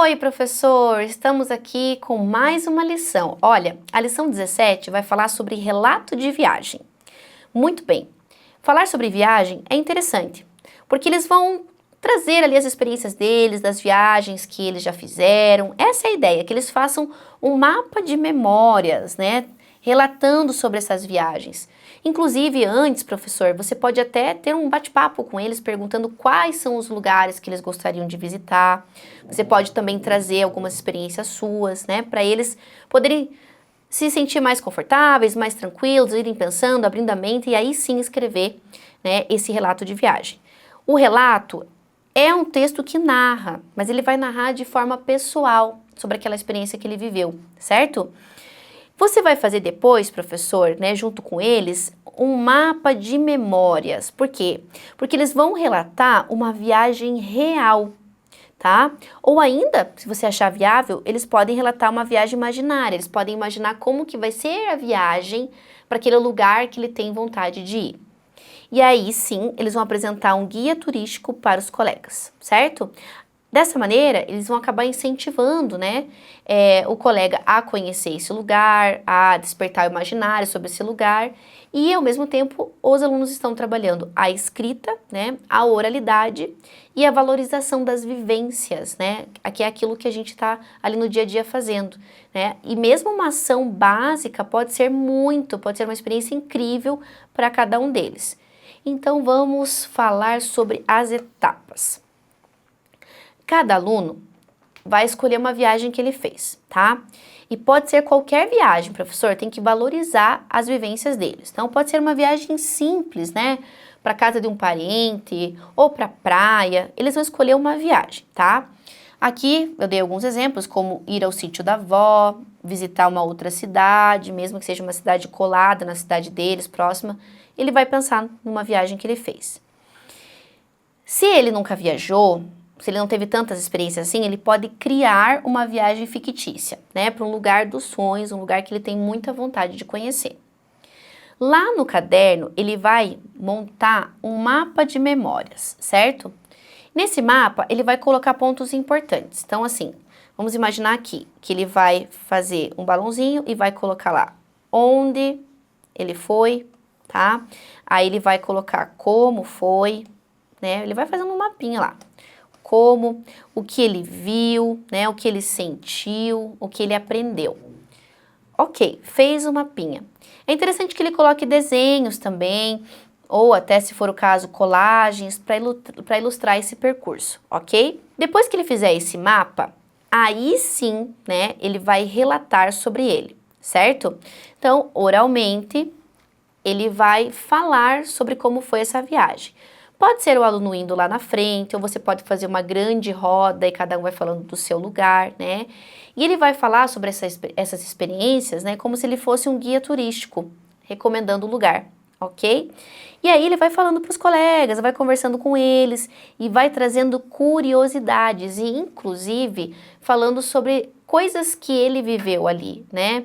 Oi, professor! Estamos aqui com mais uma lição. Olha, a lição 17 vai falar sobre relato de viagem. Muito bem. Falar sobre viagem é interessante, porque eles vão trazer ali as experiências deles, das viagens que eles já fizeram. Essa é a ideia, que eles façam um mapa de memórias, né? Relatando sobre essas viagens. Inclusive, antes, professor, você pode até ter um bate-papo com eles, perguntando quais são os lugares que eles gostariam de visitar. Você pode também trazer algumas experiências suas, né? Para eles poderem se sentir mais confortáveis, mais tranquilos, irem pensando, abrindo a mente e aí sim escrever, né, esse relato de viagem. O relato é um texto que narra, mas ele vai narrar de forma pessoal sobre aquela experiência que ele viveu, certo? Você vai fazer depois, professor, né, junto com eles, um mapa de memórias. Por quê? Porque eles vão relatar uma viagem real, tá? Ou ainda, se você achar viável, eles podem relatar uma viagem imaginária. Eles podem imaginar como que vai ser a viagem para aquele lugar que ele tem vontade de ir. E aí, sim, eles vão apresentar um guia turístico para os colegas, certo? Dessa maneira, eles vão acabar incentivando, né, o colega a conhecer esse lugar, a despertar o imaginário sobre esse lugar e, ao mesmo tempo, os alunos estão trabalhando a escrita, né, a oralidade e a valorização das vivências, né, que é aquilo que a gente está ali no dia a dia fazendo, né, e mesmo uma ação básica pode ser uma experiência incrível para cada um deles. Então, vamos falar sobre as etapas. Cada aluno vai escolher uma viagem que ele fez, tá? E pode ser qualquer viagem, professor, tem que valorizar as vivências deles. Então, pode ser uma viagem simples, né? Para casa de um parente ou para praia. Eles vão escolher uma viagem, tá? Aqui eu dei alguns exemplos, como ir ao sítio da avó, visitar uma outra cidade, mesmo que seja uma cidade colada na cidade deles, próxima. Ele vai pensar numa viagem que ele fez. Se ele nunca viajou, se ele não teve tantas experiências assim, ele pode criar uma viagem fictícia, né, para um lugar dos sonhos, um lugar que ele tem muita vontade de conhecer. Lá no caderno, ele vai montar um mapa de memórias, certo? Nesse mapa, ele vai colocar pontos importantes. Então, assim, vamos imaginar aqui que ele vai fazer um balãozinho e vai colocar lá onde ele foi, tá? Aí ele vai colocar como foi, né? Ele vai fazendo um mapinha lá. Como, o que ele viu, né, o que ele sentiu, o que ele aprendeu. Ok, fez o mapinha. É interessante que ele coloque desenhos também, ou até, se for o caso, colagens, para ilustrar esse percurso, ok? Depois que ele fizer esse mapa, aí sim, né, ele vai relatar sobre ele, certo? Então, oralmente, ele vai falar sobre como foi essa viagem. Pode ser o aluno indo lá na frente, ou você pode fazer uma grande roda e cada um vai falando do seu lugar, né? E ele vai falar sobre essas experiências, né, como se ele fosse um guia turístico, recomendando o lugar, ok? E aí ele vai falando para os colegas, vai conversando com eles e vai trazendo curiosidades e, inclusive, falando sobre coisas que ele viveu ali, né?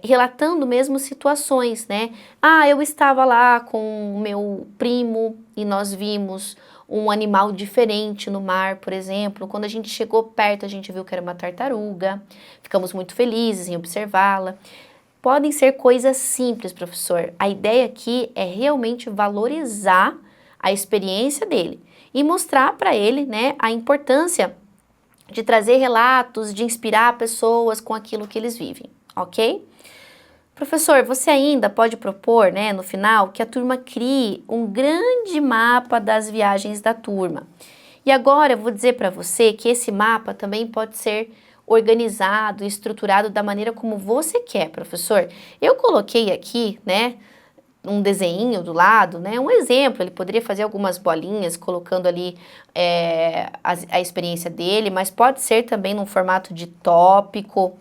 Relatando mesmo situações, né? Ah, eu estava lá com o meu primo e nós vimos um animal diferente no mar, por exemplo. Quando a gente chegou perto, a gente viu que era uma tartaruga. Ficamos muito felizes em observá-la. Podem ser coisas simples, professor. A ideia aqui é realmente valorizar a experiência dele e mostrar para ele, né, a importância de trazer relatos, de inspirar pessoas com aquilo que eles vivem. Ok? Professor, você ainda pode propor, né, no final, que a turma crie um grande mapa das viagens da turma. E agora eu vou dizer para você que esse mapa também pode ser organizado e estruturado da maneira como você quer, professor. Eu coloquei aqui, né, um desenho do lado, né, um exemplo, ele poderia fazer algumas bolinhas colocando ali a experiência dele, mas pode ser também num formato de tópico,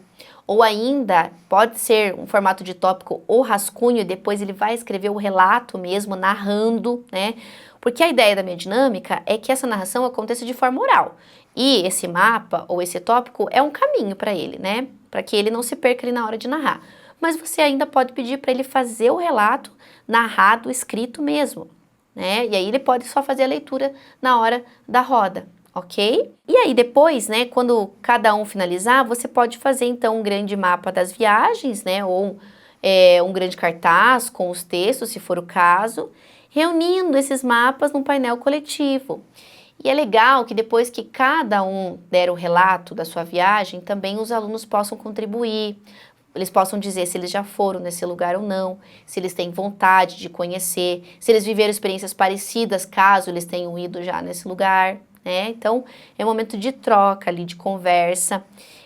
ou ainda pode ser um formato de tópico ou rascunho e depois ele vai escrever o relato mesmo, narrando, né? Porque a ideia da minha dinâmica é que essa narração aconteça de forma oral. E esse mapa ou esse tópico é um caminho para ele, né? Para que ele não se perca ali na hora de narrar. Mas você ainda pode pedir para ele fazer o relato narrado, escrito mesmo, né? E aí ele pode só fazer a leitura na hora da roda, ok? E aí depois, né, quando cada um finalizar, você pode fazer então um grande mapa das viagens, né, ou um grande cartaz com os textos, se for o caso, reunindo esses mapas num painel coletivo. E é legal que depois que cada um der o relato da sua viagem, também os alunos possam contribuir, eles possam dizer se eles já foram nesse lugar ou não, se eles têm vontade de conhecer, se eles viveram experiências parecidas, caso eles tenham ido já nesse lugar, né? Então, é um momento de troca ali, de conversa.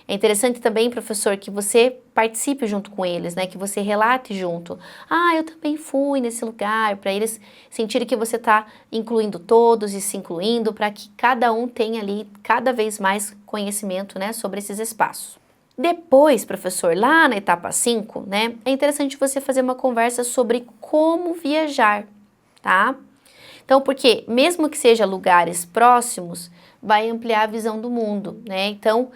É interessante também, professor, que você participe junto com eles, né? Que você relate junto. Ah, eu também fui nesse lugar, para eles sentirem que você está incluindo todos e se incluindo, para que cada um tenha ali cada vez mais conhecimento, né, sobre esses espaços. Depois, professor, lá na etapa 5, né, é interessante você fazer uma conversa sobre como viajar, tá? Então, porque mesmo que seja lugares próximos, vai ampliar a visão do mundo, né? Então,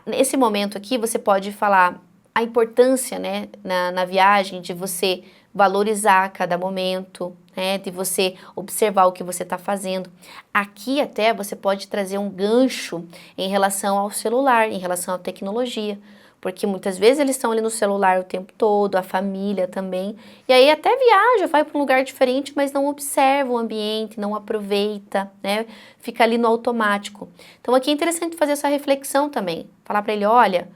nesse momento aqui, você pode falar a importância, né, na viagem de você valorizar cada momento, né, de você observar o que você está fazendo. Aqui até você pode trazer um gancho em relação ao celular, em relação à tecnologia, porque muitas vezes eles estão ali no celular o tempo todo, a família também, e aí até viaja, vai para um lugar diferente, mas não observa o ambiente, não aproveita, né, fica ali no automático. Então aqui é interessante fazer essa reflexão também, falar para ele, olha,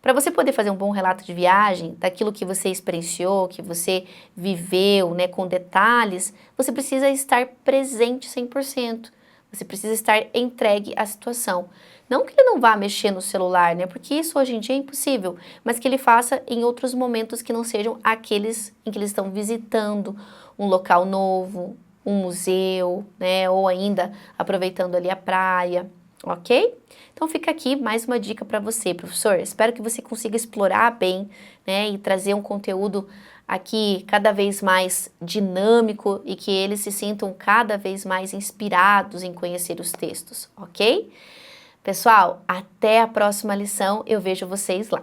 para você poder fazer um bom relato de viagem, daquilo que você experienciou, que você viveu, né, com detalhes, você precisa estar presente 100%. Você precisa estar entregue à situação. Não que ele não vá mexer no celular, né, porque isso hoje em dia é impossível, mas que ele faça em outros momentos que não sejam aqueles em que eles estão visitando um local novo, um museu, né, ou ainda aproveitando ali a praia. Ok? Então fica aqui mais uma dica para você, professor. Espero que você consiga explorar bem, né, e trazer um conteúdo aqui cada vez mais dinâmico e que eles se sintam cada vez mais inspirados em conhecer os textos, ok? Pessoal, até a próxima lição, eu vejo vocês lá.